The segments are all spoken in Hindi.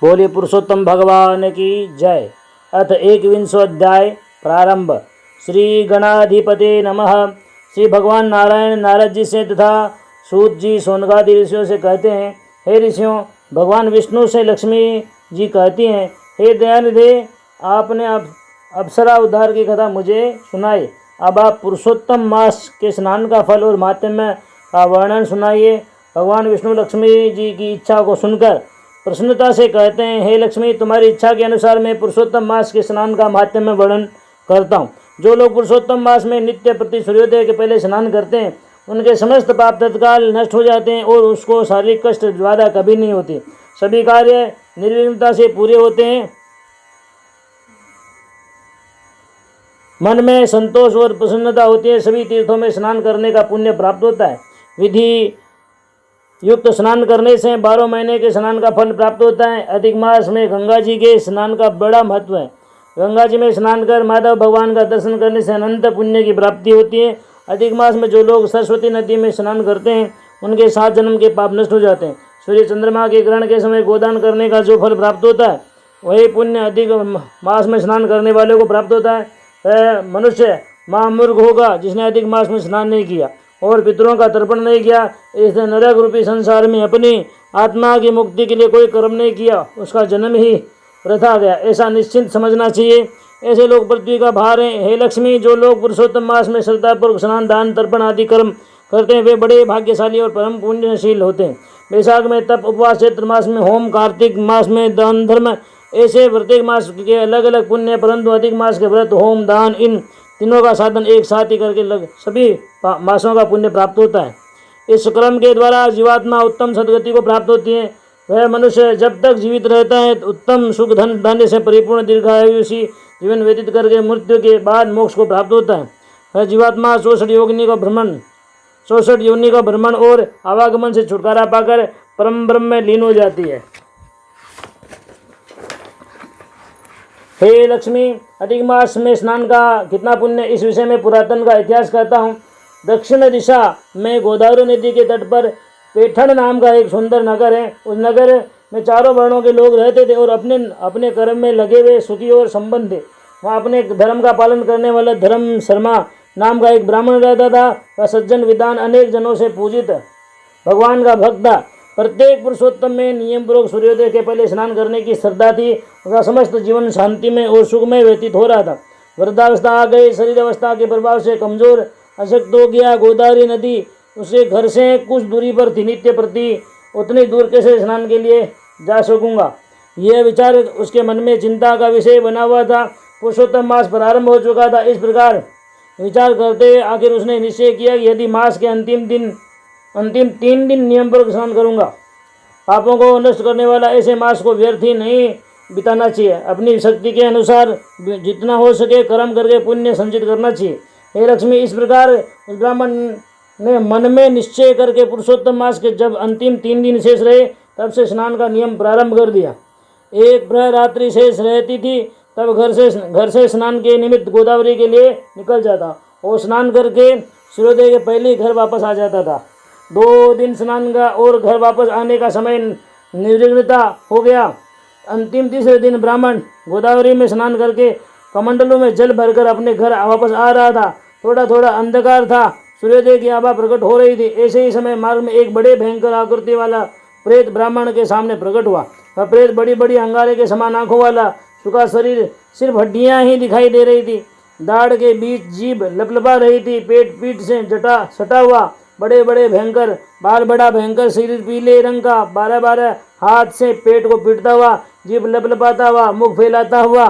बोले पुरुषोत्तम भगवान की जय। अथ 21वां अध्याय प्रारंभ। श्री गणाधिपते नमः। श्री भगवान नारायण नारद जी से तथा सूत जी सोनकादि ऋषियों से कहते हैं, हे ऋषियों, भगवान विष्णु से लक्ष्मी जी कहती हैं, हे दयानिधे, आपने अप्सरा उद्धार की कथा मुझे सुनाई। अब आप पुरुषोत्तम मास के स्नान का फल और माहात्म्य का वर्णन सुनाइए। भगवान विष्णु लक्ष्मी जी की इच्छा को सुनकर प्रसन्नता से कहते हैं, हे लक्ष्मी, तुम्हारी इच्छा के अनुसार मैं पुरुषोत्तम मास के स्नान का माहात्म्य वर्णन करता हूँ। जो लोग पुरुषोत्तम मास में नित्य प्रति सूर्योदय के पहले स्नान करते हैं, उनके समस्त पाप तत्काल नष्ट हो जाते हैं और उसको शारीरिक कष्ट बाधा कभी नहीं होती। सभी कार्य निर्विघ्नता से पूरे होते हैं। मन में संतोष और प्रसन्नता होती है। सभी तीर्थों में स्नान करने का पुण्य प्राप्त होता है। विधि युक्त स्नान करने से 12 महीने के स्नान का फल प्राप्त होता है। अधिक मास में गंगा जी के स्नान का बड़ा महत्व है। गंगा जी में स्नान कर माधव भगवान का दर्शन करने से अनंत पुण्य की प्राप्ति होती है। अधिक मास में जो लोग सरस्वती नदी में स्नान करते हैं, उनके 7 जन्म के पाप नष्ट हो जाते हैं। सूर्य चंद्रमा के ग्रहण के समय गोदान करने का जो फल प्राप्त होता है, वही पुण्य अधिक मास में स्नान करने वाले को प्राप्त होता है। वह मनुष्य महामूर्ख होगा जिसने अधिक मास में स्नान नहीं किया और पितरों का तर्पण नहीं किया। इसने नरक रूपी संसार में अपनी आत्मा की मुक्ति के लिए कोई कर्म नहीं किया, उसका जन्म ही वृथा गया, ऐसा निश्चिंत समझना चाहिए। ऐसे लोग पृथ्वी का भार हैं। हे लक्ष्मी, जो लोग पुरुषोत्तम मास में श्रद्धापूर्वक स्नान, दान, तर्पण आदि कर्म करते हैं, वे बड़े भाग्यशाली और परम पुण्यशील होते हैं। वैशाख में तप, उपवास, चैत्र मास में होम, कार्तिक मास में दान धर्म, ऐसे प्रत्येक मास के अलग अलग पुण्य, परंतु अधिक मास के व्रत, होम, दान, इन तीनों का साधन एक साथ ही करके सभी मासों का पुण्य प्राप्त होता है। इस क्रम के द्वारा जीवात्मा उत्तम सदगति को प्राप्त होती है। वह मनुष्य जब तक जीवित रहता है उत्तम सुख, धन धान्य से परिपूर्ण दीर्घायुषी जीवन व्यतीत करके मृत्यु के बाद मोक्ष को प्राप्त होता है। वह जीवात्मा 64 योनि का भ्रमण और आवागमन से छुटकारा पाकर परम ब्रह्म में लीन हो जाती है। हे लक्ष्मी, अधिक मास में स्नान का कितना पुण्य, इस विषय में पुरातन का इतिहास कहता हूँ। दक्षिण दिशा में गोदावरी नदी के तट पर पैठण नाम का एक सुंदर नगर है। उस नगर में चारों वर्णों के लोग रहते थे और अपने अपने कर्म में लगे हुए सुखी और संपन्न थे। वहाँ अपने धर्म का पालन करने वाला धर्म शर्मा नाम का एक ब्राह्मण रहता था। वह सज्जन, विद्वान, अनेक जनों से पूजित भगवान का भक्त था। प्रत्येक पुरुषोत्तम में नियम पूर्वक सूर्योदय के पहले स्नान करने की श्रद्धा थी। उसका समस्त जीवन शांति में और सुख में व्यतीत हो रहा था। वृद्धावस्था आ गई, शरीर अवस्था के प्रभाव से कमजोर अशक्त हो गया। गोदावरी नदी उसे घर से कुछ दूरी पर थी। नित्य प्रति उतनी दूर कैसे स्नान के लिए जा सकूंगा, यह विचार उसके मन में चिंता का विषय बना हुआ था। पुरुषोत्तम मास प्रारंभ हो चुका था। इस प्रकार विचार करते आखिर उसने निश्चय किया कि यदि मास के अंतिम 3 दिन नियम पर स्नान करूंगा, पापों को नष्ट करने वाला ऐसे मास को व्यर्थ ही नहीं बिताना चाहिए। अपनी शक्ति के अनुसार जितना हो सके कर्म करके पुण्य संचित करना चाहिए। हे लक्ष्मी, इस प्रकार उस ब्राह्मण ने मन में निश्चय करके पुरुषोत्तम मास के जब अंतिम 3 दिन शेष रहे, तब से स्नान का नियम प्रारंभ कर दिया। एक प्रहर रात्रि शेष रहती थी, तब घर से स्नान के निमित्त गोदावरी के लिए निकल जाता और स्नान करके सूर्योदय के पहले ही घर वापस आ जाता था। 2 दिन स्नान का और घर वापस आने का समय निर्विघ्नता हो गया। अंतिम तीसरे दिन ब्राह्मण गोदावरी में स्नान करके कमंडलों में जल भरकर अपने घर वापस आ रहा था। थोड़ा थोड़ा अंधकार था, सूर्योदय की आभा प्रकट हो रही थी। ऐसे ही समय मार्ग में एक बड़े भयंकर आकृति वाला प्रेत ब्राह्मण के सामने प्रकट हुआ। वह प्रेत बड़ी बड़ी अंगारे के समान आंखों वाला, सूखा शरीर, सिर्फ हड्डियां ही दिखाई दे रही थी। दाढ़ के बीच जीभ लपलपा रही थी। पीठ से जटा सटा हुआ, बड़े बड़े भयंकर बाल, बड़ा भयंकर शरीर, पीले रंग का, 12 हाथ से पेट को पीटता हुआ, जीभ लपलपाता हुआ, मुख फैलाता हुआ,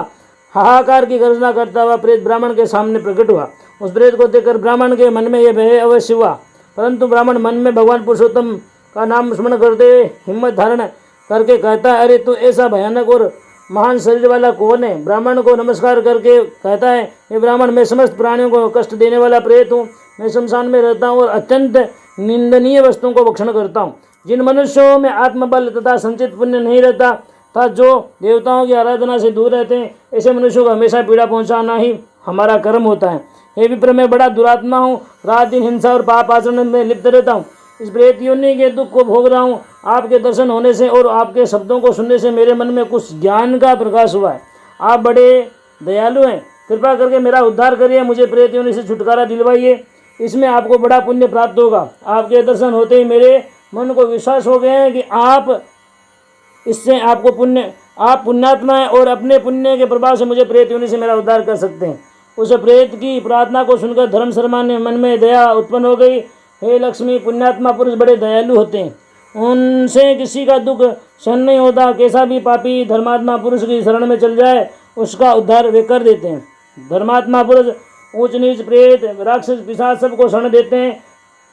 हाहाकार की गर्जना करता हुआ प्रेत ब्राह्मण के सामने प्रकट हुआ। उस प्रेत को देखकर ब्राह्मण के मन में यह भय अवश्य हुआ, परंतु ब्राह्मण मन में भगवान पुरुषोत्तम का नाम स्मरण करते हुए हिम्मत धारण करके कहता है, अरे तू ऐसा भयानक और महान शरीर वाला कौन है? ब्राह्मण को नमस्कार करके कहता है, ये ब्राह्मण, मैं समस्त प्राणियों को कष्ट देने वाला प्रेत हूँ। मैं शमशान में रहता हूँ और अत्यंत निंदनीय वस्तुओं को भक्षण करता हूँ। जिन मनुष्यों में आत्मबल तथा संचित पुण्य नहीं रहता था, जो देवताओं की आराधना से दूर रहते हैं, ऐसे मनुष्यों को हमेशा पीड़ा पहुँचाना ही हमारा कर्म होता है। हे विप्र, मैं बड़ा दुरात्मा हूँ। रात दिन हिंसा और पाप आचरण में लिप्त रहता हूँ। इस प्रेत योनि के दुख को भोग रहा हूँ। आपके दर्शन होने से और आपके शब्दों को सुनने से मेरे मन में कुछ ज्ञान का प्रकाश हुआ है। आप बड़े दयालु हैं, कृपा करके मेरा उद्धार करिए, मुझे प्रेत योनि से छुटकारा दिलवाइए। इसमें आपको बड़ा पुण्य प्राप्त होगा। आपके दर्शन होते ही मेरे मन को विश्वास हो गया है कि आप पुण्यात्मा हैं और अपने पुण्य के प्रभाव से मुझे प्रेत योनि से मेरा उद्धार कर सकते हैं। उस प्रेत की प्रार्थना को सुनकर धर्म शर्मा ने मन में दया उत्पन्न हो गई। हे लक्ष्मी, पुण्यात्मा पुरुष बड़े दयालु होते हैं, उनसे किसी का दुख सहन नहीं होता। कैसा भी पापी धर्मात्मा पुरुष की शरण में चल जाए उसका उद्धार वे कर देते हैं। धर्मात्मा पुरुष ऊंच नीच प्रेत राक्षस पिशाच सबको शरण देते हैं।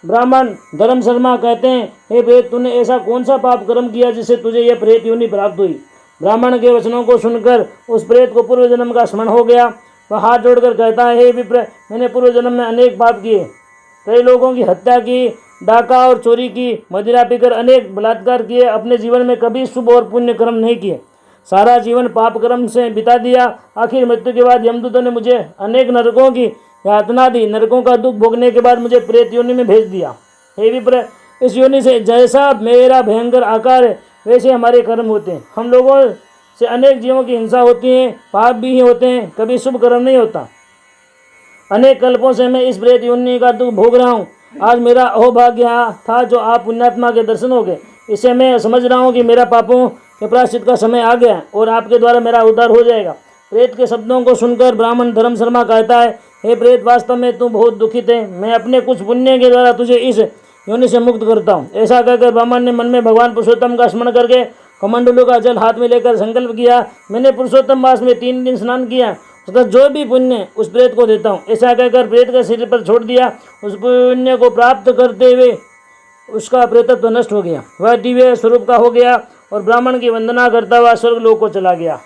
ब्राह्मण धर्म शर्मा कहते हैं, हे प्रेत, तूने ऐसा कौन सा पाप कर्म किया जिससे तुझे यह प्रेत योनि प्राप्त हुई। ब्राह्मण के वचनों को सुनकर उस प्रेत को पूर्व जन्म का स्मरण हो गया। वह हाथ जोड़कर कहता है, हे विप्र, मैंने पूर्व जन्म में अनेक पाप किए, कई लोगों की हत्या की, डाका और चोरी की, मदिरा पीकर अनेक बलात्कार किए, अपने जीवन में कभी शुभ और पुण्य कर्म नहीं किए, सारा जीवन पाप कर्म से बिता दिया। आखिर मृत्यु के बाद यमदूतों ने मुझे अनेक नरकों की यातना दी, नरकों का दुख भोगने के बाद मुझे प्रेत योनि में भेज दिया। हे विप्र, इस योनि से जैसा मेरा भयंकर आकार है वैसे हमारे कर्म होते हैं। हम लोगों से अनेक जीवों की हिंसा होती है, पाप भी होते हैं, कभी शुभ कर्म नहीं होता। अनेक कल्पों से मैं इस प्रेत योनि का दुख भोग रहा हूँ। आज मेरा अहोभाग्य था जो आप पुण्यात्मा के दर्शन हो गए। इससे मैं समझ रहा हूँ कि मेरा पापों के प्रायश्चित का समय आ गया और आपके द्वारा मेरा उद्धार हो जाएगा। प्रेत के शब्दों को सुनकर ब्राह्मण धर्म शर्मा कहता है, हे प्रेत, वास्तव में तू बहुत दुखित है, मैं अपने कुछ पुण्य के द्वारा तुझे इस योनि से मुक्त करता हूँ। ऐसा कहकर ब्राह्मण ने मन में भगवान पुरुषोत्तम का स्मरण करके कमंडलों का जल हाथ में लेकर संकल्प किया, मैंने पुरुषोत्तम मास में 3 दिन स्नान किया, उसका जो भी पुण्य उस प्रेत को देता हूँ। ऐसा कहकर प्रेत के सिर पर छोड़ दिया। उस पुण्य को प्राप्त करते हुए उसका प्रेतत्व नष्ट हो गया, वह दिव्य स्वरूप का हो गया और ब्राह्मण की वंदना करता हुआ स्वर्ग लोक को चला गया।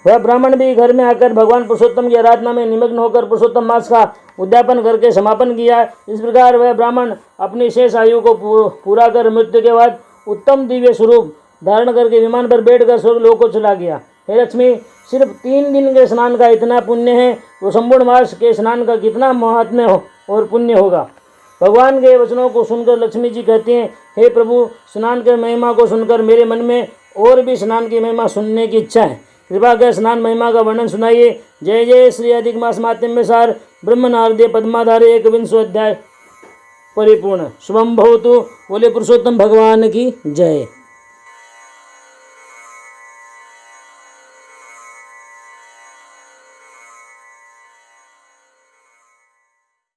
वह ब्राह्मण भी घर में आकर भगवान पुरुषोत्तम की आराधना में निमग्न होकर पुरुषोत्तम मास का उद्यापन करके समापन किया। इस प्रकार वह ब्राह्मण अपनी शेष आयु को पूरा कर मृत्यु के बाद उत्तम दिव्य स्वरूप धारण करके विमान पर बैठकर स्वर्ग लोक को चला गया। हे लक्ष्मी, सिर्फ 3 दिन के स्नान का इतना पुण्य है, तो संपूर्ण मास के स्नान का कितना महात्म्य हो और पुण्य होगा। भगवान के वचनों को सुनकर लक्ष्मी जी कहती हैं, हे प्रभु, स्नान के महिमा को सुनकर मेरे मन में और भी स्नान की महिमा सुनने की इच्छा है। कृपा कर स्नान महिमा का वर्णन सुनाइए। जय जय श्री अधिक मास माध्यम सार ब्रह्म नारदीय पद्माधारे 21वां अध्याय परिपूर्ण। शुभम भवतु। बोले पुरुषोत्तम भगवान की जय।